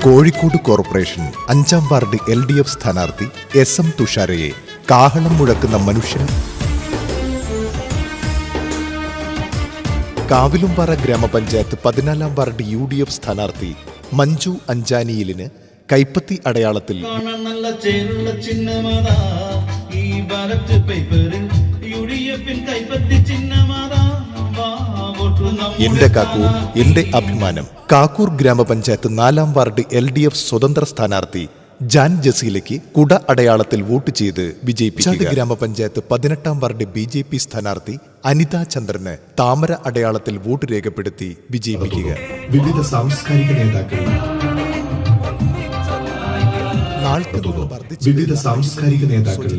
Kozhikode corporation 5-ാം ward LDF സ്ഥാനാർത്ഥി SM തുഷാരയെ കാഹളം മുഴക്കുന്ന മനുഷ്യൻ. കാവിലുംപാറ ഗ്രാമപഞ്ചായത്ത് 14-ാം വാർഡ് UDF സ്ഥാനാർത്ഥി മഞ്ജു അഞ്ചാനിയിലിന് കൈപ്പത്തി അടയാളത്തിൽ എന്റെ കാക്കൂർ എന്റെ അഭിമാനം. കാക്കൂർ ഗ്രാമപഞ്ചായത്ത് 4-ാം വാർഡ് LDF സ്വതന്ത്ര സ്ഥാനാർത്ഥി ജാൻ ജസീലയ്ക്ക് കുട അടയാളത്തിൽ വോട്ട് ചെയ്ത് വിജയിപ്പിക്കുക. ഗ്രാമപഞ്ചായത്ത് 18-ാം വാർഡ് BJP സ്ഥാനാർത്ഥി അനിത ചന്ദ്രന് താമര അടയാളത്തിൽ വോട്ട് രേഖപ്പെടുത്തി വിജയിപ്പിക്കുക. വിവിധ സാംസ്കാരിക നേതാക്കൾ നാൾക്കുതോറും വർദ്ധിച്ചു വിവിധ സാംസ്കാരിക നേതാക്കൾ